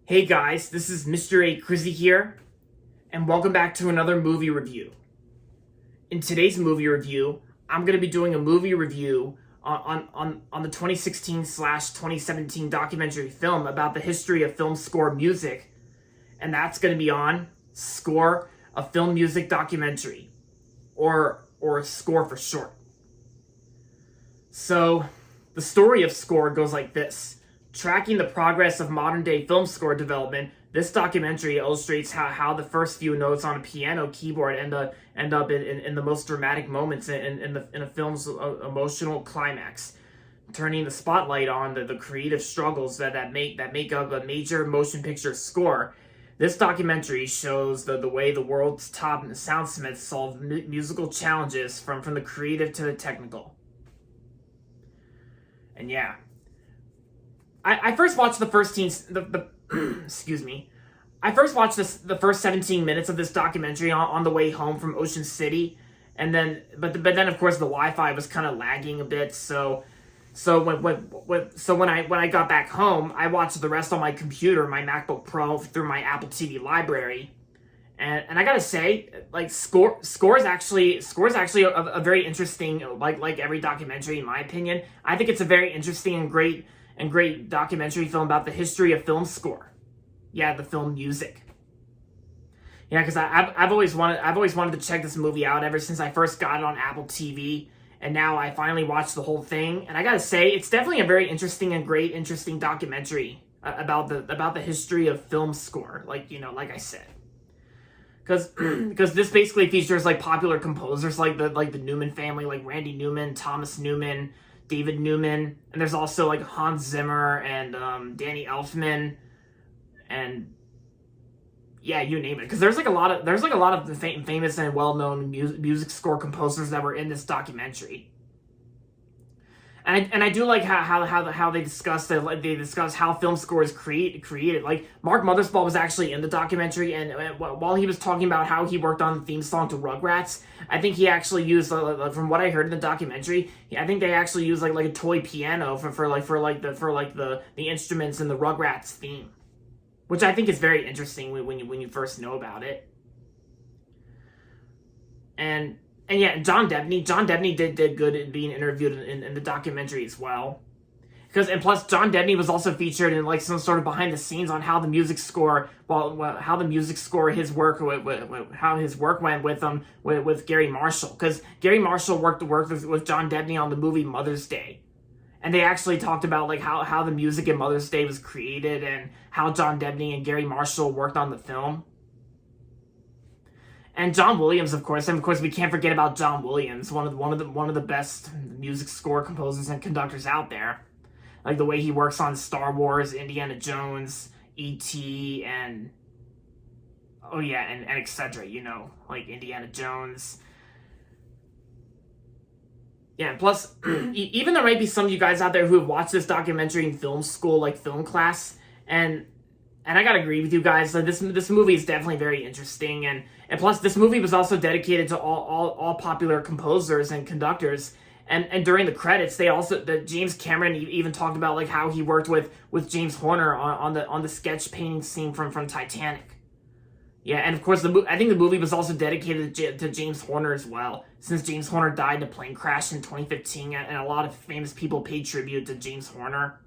Hey guys, this is Mr. A. Crizzy here, and welcome back to another movie review. In today's movie review, I'm going to be doing a movie review on the 2016/2017 documentary film about the history of film score music, and that's going to be on Score, a Film Music Documentary, or Score for short. So, the story of Score goes like this. Tracking the progress of modern-day film score development, this documentary illustrates how the first few notes on a piano keyboard end up in the most dramatic moments in a film's emotional climax, turning the spotlight on the creative struggles that make up a major motion picture score. This documentary shows the way the world's top soundsmiths solve musical challenges from the creative to the technical. And yeah. I first watched the first excuse me. I first watched the first 17 minutes of this documentary on the way home from Ocean City, and then but then of course the Wi-Fi was kind of lagging a bit, so when I got back home, I watched the rest on my computer, my MacBook Pro, through my Apple TV library. And I gotta say, like Score is actually a very interesting, like every documentary in my opinion. I think it's a very interesting and great documentary film about the history of film score. Yeah, the film music. Yeah, because I've always wanted to check this movie out ever since I first got it on Apple TV, and now I finally watched the whole thing. And I gotta say, it's definitely a very interesting documentary about the history of film score. Like I said. Because this basically features like popular composers like the Newman family, like Randy Newman, Thomas Newman, David Newman, and there's also like Hans Zimmer and Danny Elfman, and yeah, you name it. Because there's a lot of the famous and well-known music score composers that were in this documentary. And I do like how they discuss how film score is created. Like Mark Mothersbaugh was actually in the documentary, and while he was talking about how he worked on the theme song to Rugrats, I think he actually used, from what I heard in the documentary, I think they actually used like a toy piano for the instruments in the Rugrats theme, which I think is very interesting when you first know about it. And yeah, John Debney did good in being interviewed in the documentary as well. Plus John Debney was also featured in like some sort of behind the scenes on how the music score, how his work went with Gary Marshall. Because Gary Marshall worked with John Debney on the movie Mother's Day. And they actually talked about like how the music in Mother's Day was created and how John Debney and Gary Marshall worked on the film. And John Williams, of course, we can't forget about John Williams, one of the best music score composers and conductors out there. Like the way he works on Star Wars, Indiana Jones, E.T., and etc. Like Indiana Jones. Yeah, and plus, even there might be some of you guys out there who have watched this documentary in film school, like film class, and I gotta agree with you guys. This movie is definitely very interesting, and plus this movie was also dedicated to all popular composers and conductors. And during the credits, James Cameron even talked about like how he worked with James Horner on the sketch painting scene from Titanic. Yeah, and of course I think the movie was also dedicated to James Horner as well, since James Horner died in a plane crash in 2015, and a lot of famous people paid tribute to James Horner.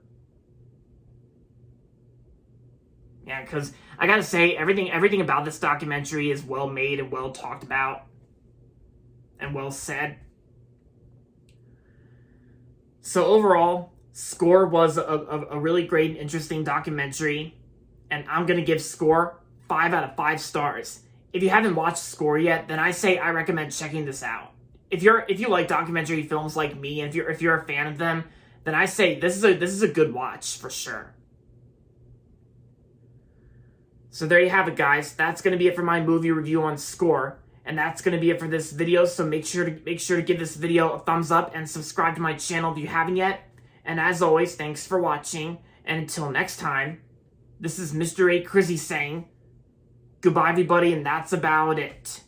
Yeah, because I gotta say, everything about this documentary is well made and well talked about and well said. So overall, Score was a really great and interesting documentary, and I'm gonna give Score 5 out of 5 stars. If you haven't watched Score yet, then I recommend checking this out. If you like documentary films like me, and if you're a fan of them, then I say this is a good watch for sure. So there you have it, guys. That's going to be it for my movie review on Score, and that's going to be it for this video. So make sure to give this video a thumbs up and subscribe to my channel if you haven't yet. And as always, thanks for watching, and until next time, this is Mr. A. Crizzy saying goodbye, everybody, and that's about it.